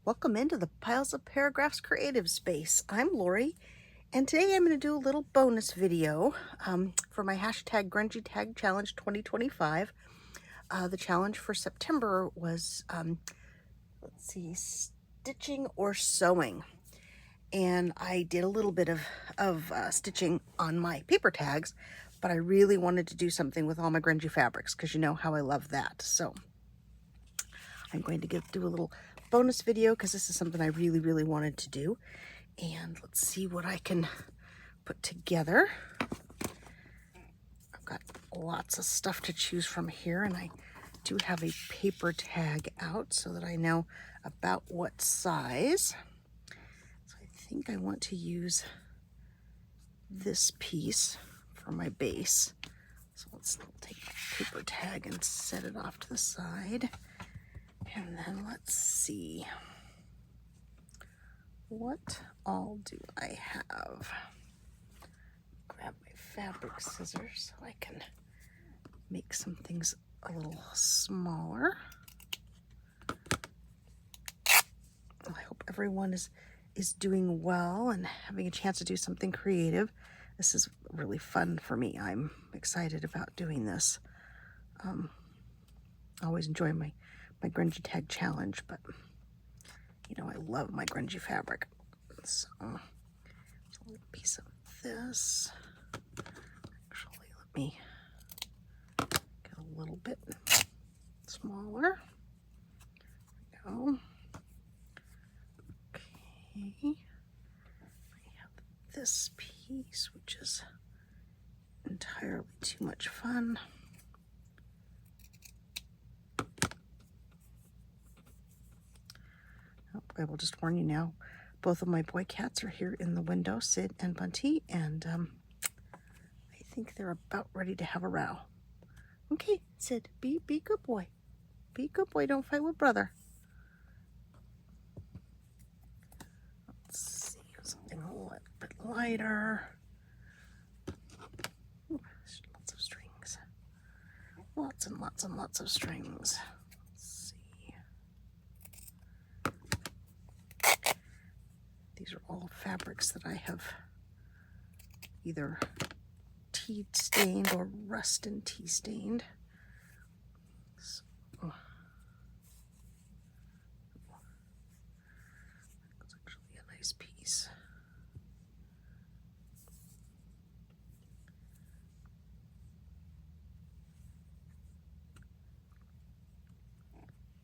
Welcome into the Piles of Paragraphs creative space. I'm Lori, and today I'm going to do a little bonus video for my hashtag Grungy Tag Challenge 2025. The challenge for September was, stitching or sewing. And I did a little bit of stitching on my paper tags, but I really wanted to do something with all my grungy fabrics because you know how I love that. So I'm going to do a little bonus video because this is something I really wanted to do. And let's see what I can put together. I've got lots of stuff to choose from here, and I do have a paper tag out so that I know about what size. So I think I want to use this piece for my base. So let's take my paper tag and set it off to the side. And then let's see. What all do I have? Grab my fabric scissors so I can make some things a little smaller. I hope everyone is doing well and having a chance to do something creative. This is really fun for me. I'm excited about doing this. I always enjoy my grungy tag challenge, but you know I love my grungy fabric. So a little piece of this. Actually, let me get a little bit smaller. There we go. Okay. I have this piece, which is entirely too much fun. Oh, I will just warn you now, both of my boy cats are here in the window, Sid and Bunty, and I think they're about ready to have a row. Okay, Sid, be good boy. Be good boy, don't fight with brother. Let's see, something a little bit lighter. Ooh, lots of strings. Lots and lots of strings. Let's see. These are all fabrics that I have either tea stained or rust and tea stained. So, that's actually a nice piece.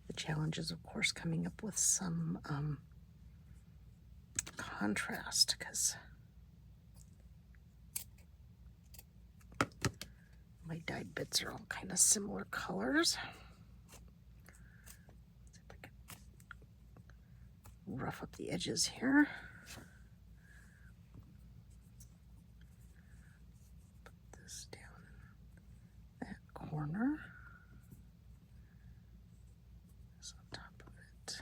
The challenge is, of course, coming up with some contrast, because my dyed bits are all kind of similar colors. See if I can rough up the edges here. Put this down in that corner. This on top of it.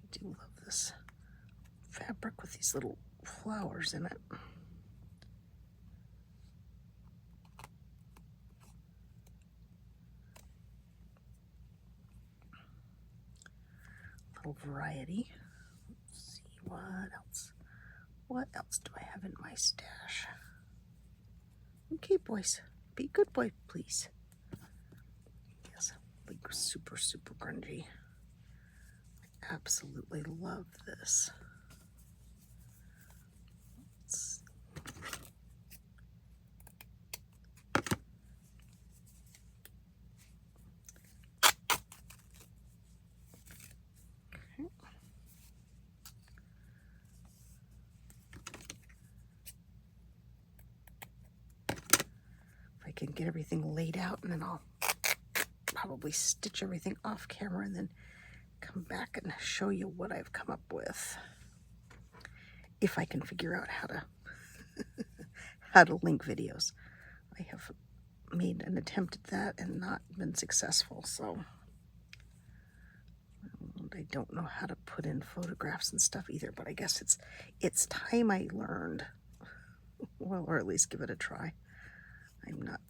I do love this fabric with these little flowers in it. Little variety. Let's see what else. What else do I have in my stash? Okay, boys, be good boy, please. Yes, like super grungy. I absolutely love this. Let's see. Okay. If I can get everything laid out, and then I'll probably stitch everything off camera and then come back and show you what I've come up with. If I can figure out how to link videos. I have made an attempt at that and not been successful, so I don't know how to put in photographs and stuff either, but I guess it's time I learned. well, or at least give it a try. I'm not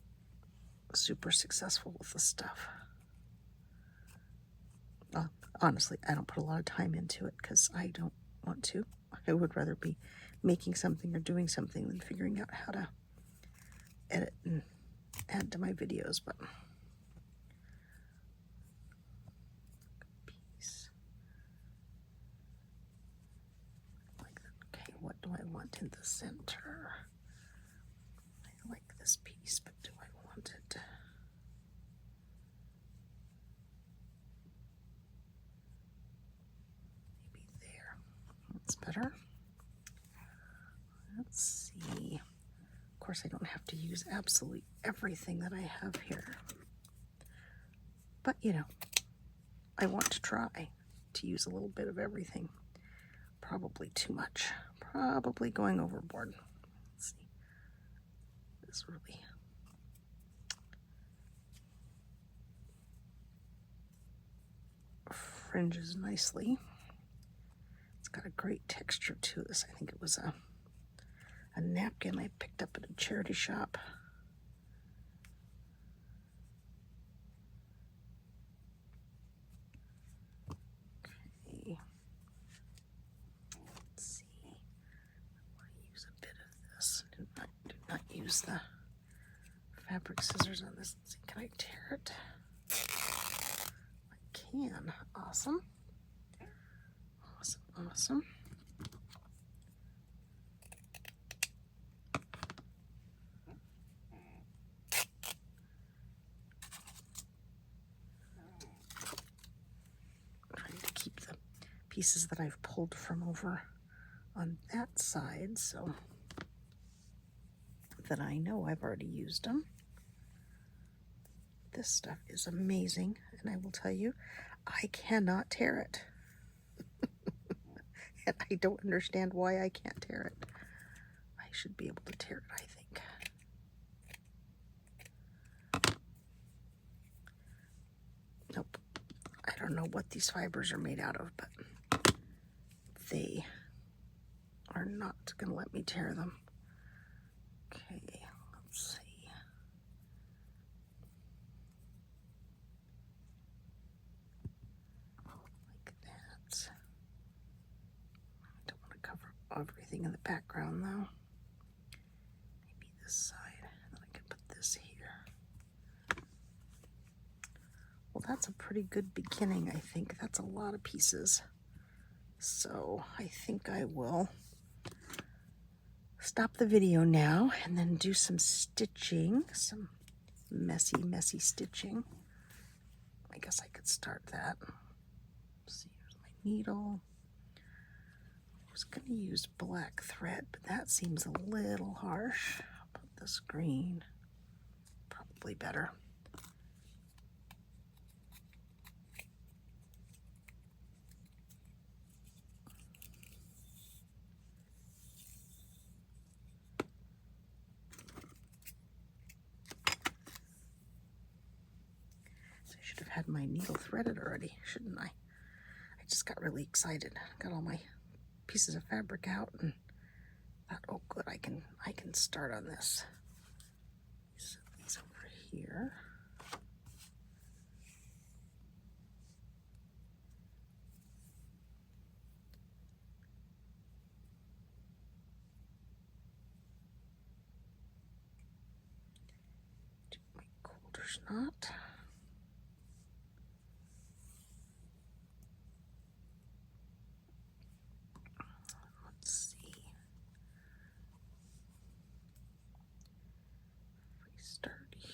super successful with this stuff. Well, honestly, I don't put a lot of time into it because I don't want to. I would rather be making something or doing something than figuring out how to edit and add to my videos. But piece like that. Okay, what do I want in the center? I like this piece, but do I want it? Maybe there. That's better. Let's see. Of course, I don't have to use absolutely everything that I have here. But, you know, I want to try to use a little bit of everything. Probably too much. Probably going overboard. Let's see. This really fringes nicely. It's got a great texture to this. I think it was a napkin I picked up at a charity shop. Okay. Let's see. I want to use a bit of this. Did not use the fabric scissors on this. Let's see. Can I tear it? I can. Awesome. Awesome. Awesome. Pieces that I've pulled from over on that side so that I know I've already used them. This stuff is amazing, and I will tell you, I cannot tear it. And I don't understand why I can't tear it. I should be able to tear it, I think. Nope. I don't know what these fibers are made out of, but they are not going to let me tear them. Okay, let's see. Like that. I don't want to cover everything in the background though. Maybe this side, and then I can put this here. Well, that's a pretty good beginning, I think. That's a lot of pieces. So I think I will stop the video now and then do some stitching, some messy stitching. I guess I could start that. Let's see, here's my needle. I was going to use black thread, but that seems a little harsh. I'll put this green, probably better. Have had my needle threaded already, shouldn't I? I just got really excited. Got all my pieces of fabric out and thought, oh good, I can start on this. Set these over here. Do my quarters knot.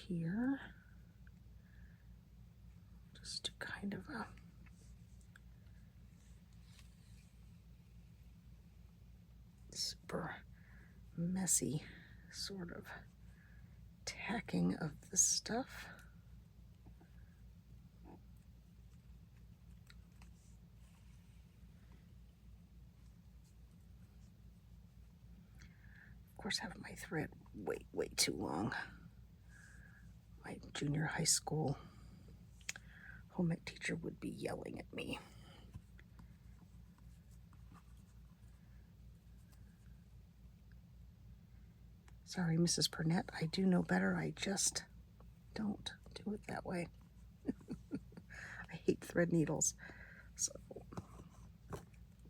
Here, just do kind of a super messy sort of tacking of the stuff. Of course, I have my thread way too long. My junior high school home ec teacher would be yelling at me. Sorry, Mrs. Purnett, I do know better. I just don't do it that way. I hate thread needles. So,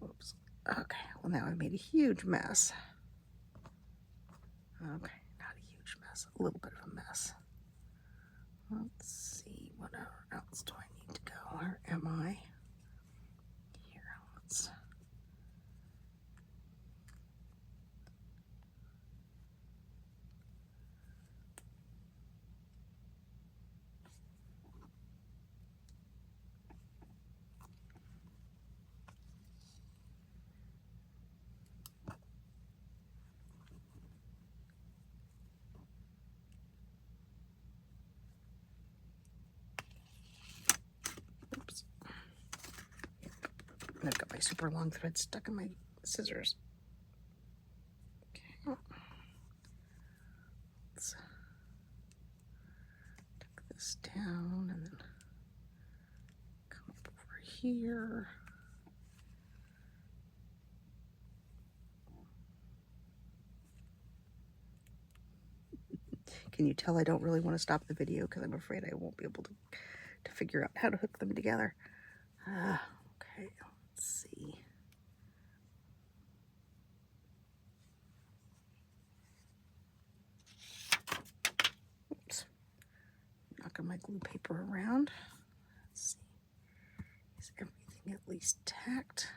whoops. Okay, well now I made a huge mess. Okay, not a huge mess, a little bit of a mess. Let's see, what else do I need to go? Where am I? Here, let's... Oops. And I've got my super long thread stuck in my scissors. Okay. Let's tuck this down and then come up over here. Can you tell I don't really want to stop the video because I'm afraid I won't be able to figure out how to hook them together. Okay, let's see. Oops. Knocking my glue paper around. Let's see. Is everything at least tacked?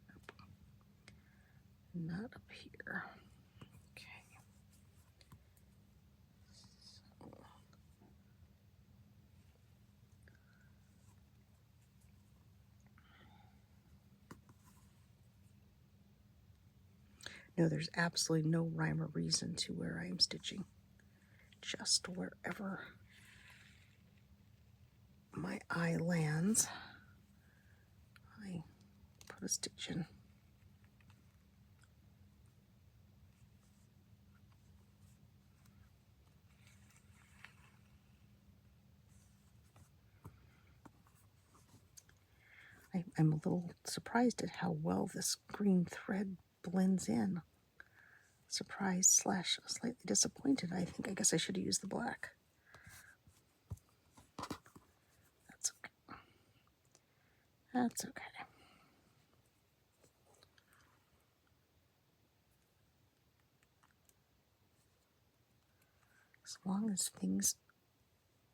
Nope. Not up here. No, there's absolutely no rhyme or reason to where I am stitching. Just wherever my eye lands, I put a stitch in. I'm a little surprised at how well this green thread blends in. Surprised slash slightly disappointed. I guess I should have used the black. That's okay. That's okay. As long as things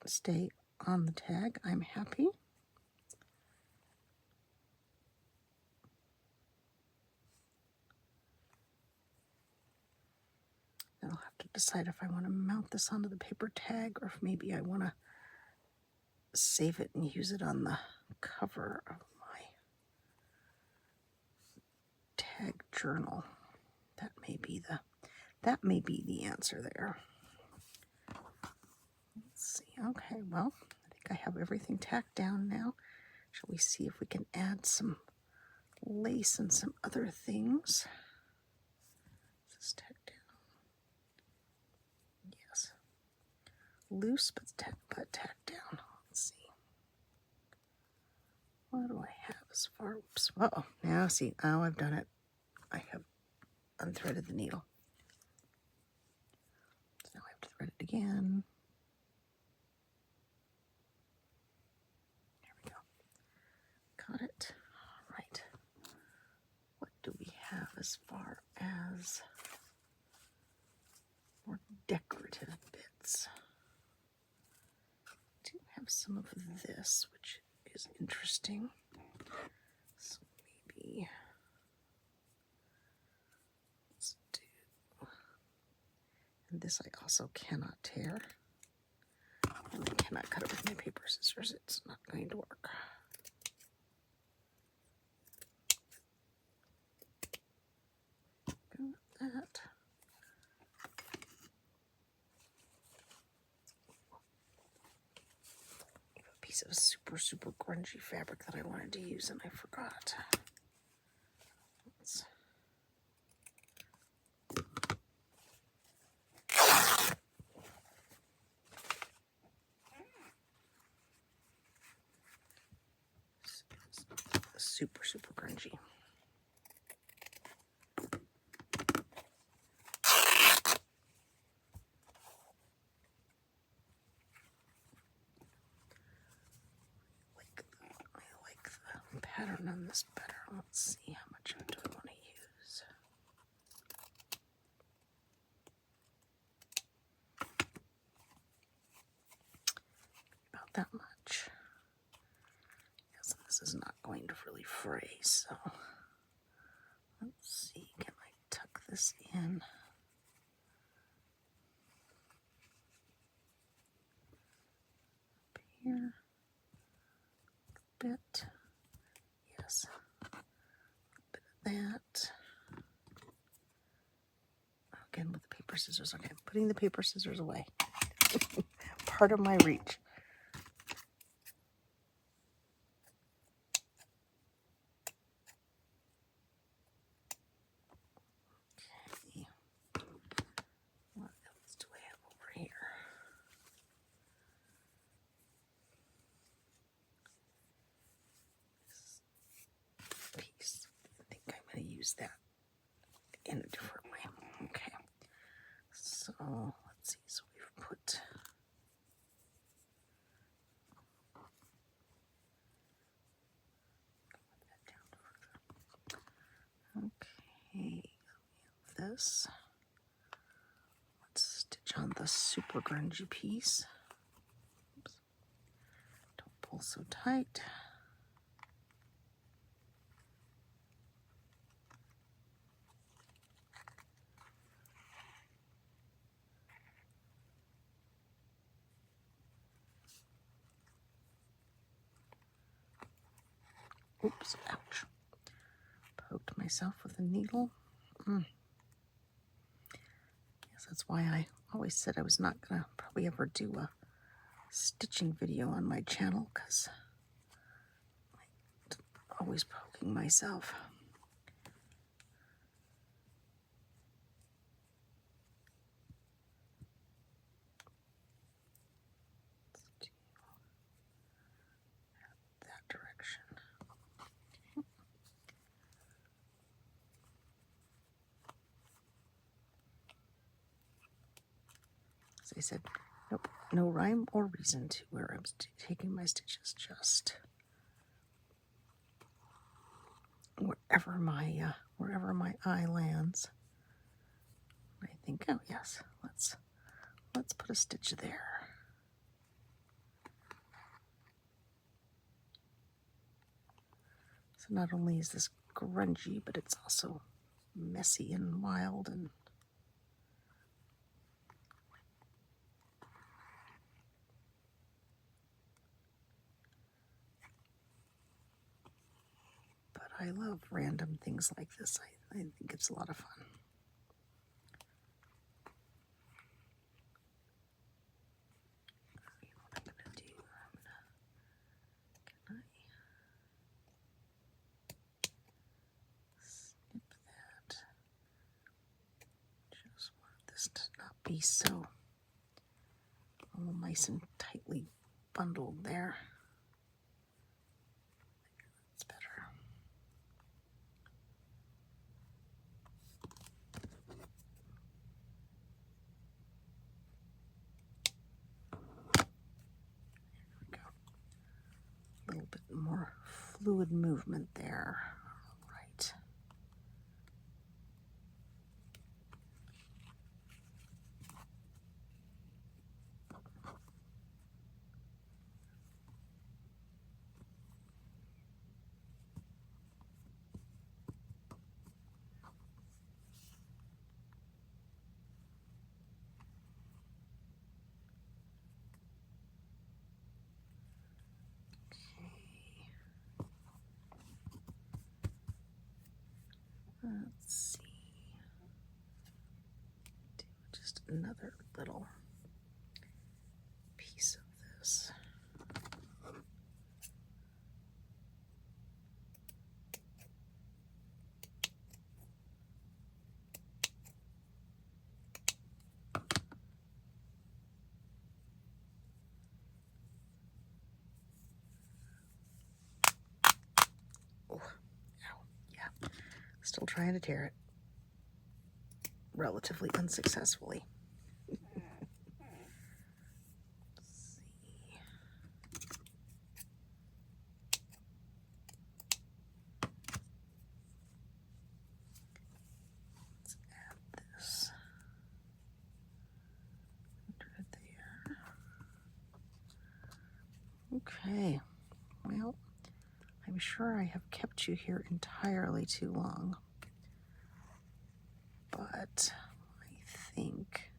stay on the tag, I'm happy. I'll have to decide if I want to mount this onto the paper tag or if maybe I want to save it and use it on the cover of my tag journal. That may be the answer there. Let's see. Okay, well, I think I have everything tacked down now. Shall we see if we can add some lace and some other things? Is this tacked down? Yes. Loose but tacked down. Let's see. What do I have as far? Oops. Uh-oh. Now see. Oh, I've done it. I have unthreaded the needle. So now I have to thread it again. There we go. Got it. All right. What do we have as far as more decorative bits? I do have some of this, which is interesting. So maybe let's do, and this I also cannot tear, and I cannot cut it with my paper scissors. It's not going to work. Go with that. Piece of super grungy fabric that I wanted to use and I forgot. Let's super grungy. Let's see, how much do I want to use? About that much. Yes, this is not going to really fray, so let's see, can I tuck this in? Up here, a bit, yes, a bit of that. Again with the paper scissors. Okay, I'm putting the paper scissors away. Part of my reach. Okay. What else do I have over here? This piece. I think I'm going to use that in a different way. Okay. So let's see. So we've put okay, this. Let's stitch on the super grungy piece. Oops. Don't pull so tight. Oops, ouch. Poked myself with a needle. Yes, that's why I always said I was not going to probably ever do a stitching video on my channel, because I'm always poking myself. Let's do that direction. As I said, nope, no rhyme or reason to where I'm taking my stitches, just wherever my eye lands. I think, oh yes, let's put a stitch there. So not only is this grungy, but it's also messy and wild, and but I love random things like this. I think it's a lot of fun. What I'm gonna do, can I snip that? Just want this to not be so all nice and tightly bundled there. That's better. There we go. A little bit more fluid movement there. All right. Let's see. Do just another little piece of this. Oh, ow, yeah. Still trying to tear it. Relatively unsuccessfully. Let's see. Okay, well, I'm sure I have kept you here entirely too long, but I think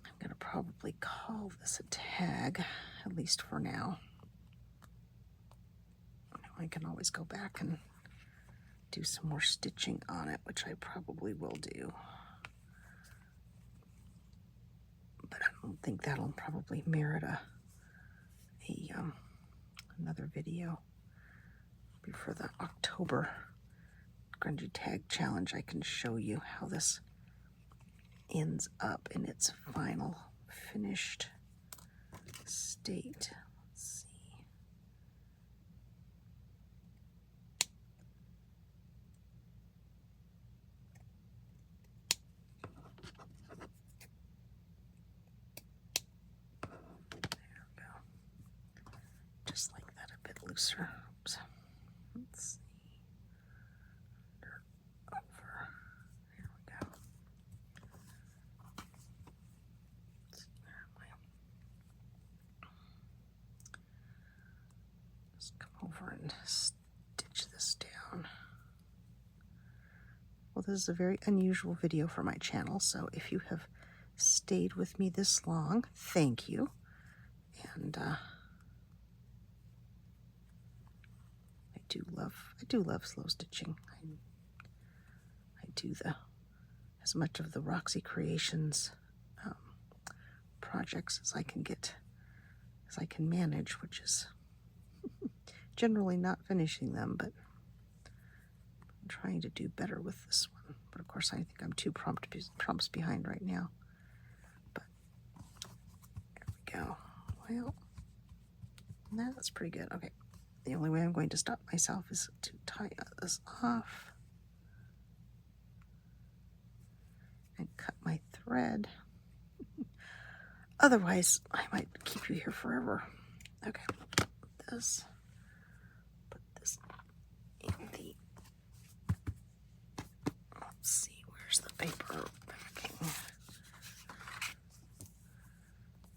I'm going to probably call this a tag, at least for now. I can always go back and do some more stitching on it, which I probably will do. But I don't think that'll probably merit another video. Before the October Grungy Tag Challenge, I can show you how this ends up in its final finished state. Let's see. There we go. Just like that, a bit looser. Oops. Let's see. Over. There we go. Just come over and stitch this down. Well, this is a very unusual video for my channel, so if you have stayed with me this long, thank you. And I do love slow stitching. I do as much of the Roxy Creations projects as I can manage, which is generally not finishing them, but I'm trying to do better with this one. But of course, I think I'm 2 prompts behind right now. But there we go. Well, that's pretty good. Okay. The only way I'm going to stop myself is to tie this off and cut my thread. Otherwise, I might keep you here forever. Okay, put this in the, let's see, where's the paper backing?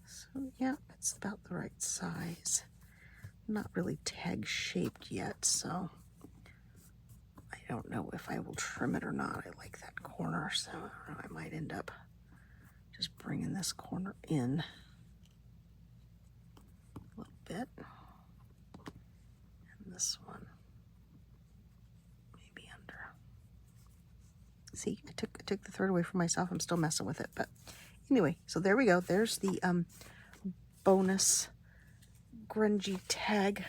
So yeah, it's about the right size. Not really tag shaped yet, so I don't know if I will trim it or not. I like that corner, so I might end up just bringing this corner in a little bit, and this one maybe under. See, I took the thread away from myself. I'm still messing with it, but anyway, so there we go. There's the bonus Grungy tag.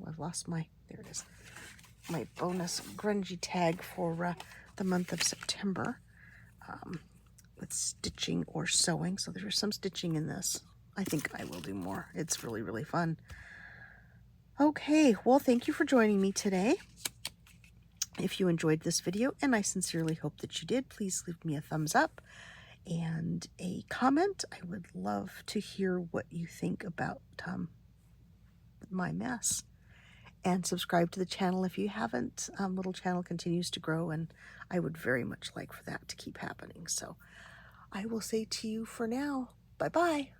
Oh, I've lost there it is. My bonus Grungy tag for the month of September with stitching or sewing. So there's some stitching in this. I think I will do more. It's really, really fun. Okay, well, thank you for joining me today. If you enjoyed this video, and I sincerely hope that you did, please leave me a thumbs up and a comment. I would love to hear what you think about my mess, and subscribe to the channel if you haven't. Little channel continues to grow, and I would very much like for that to keep happening. So I will say to you for now, bye bye.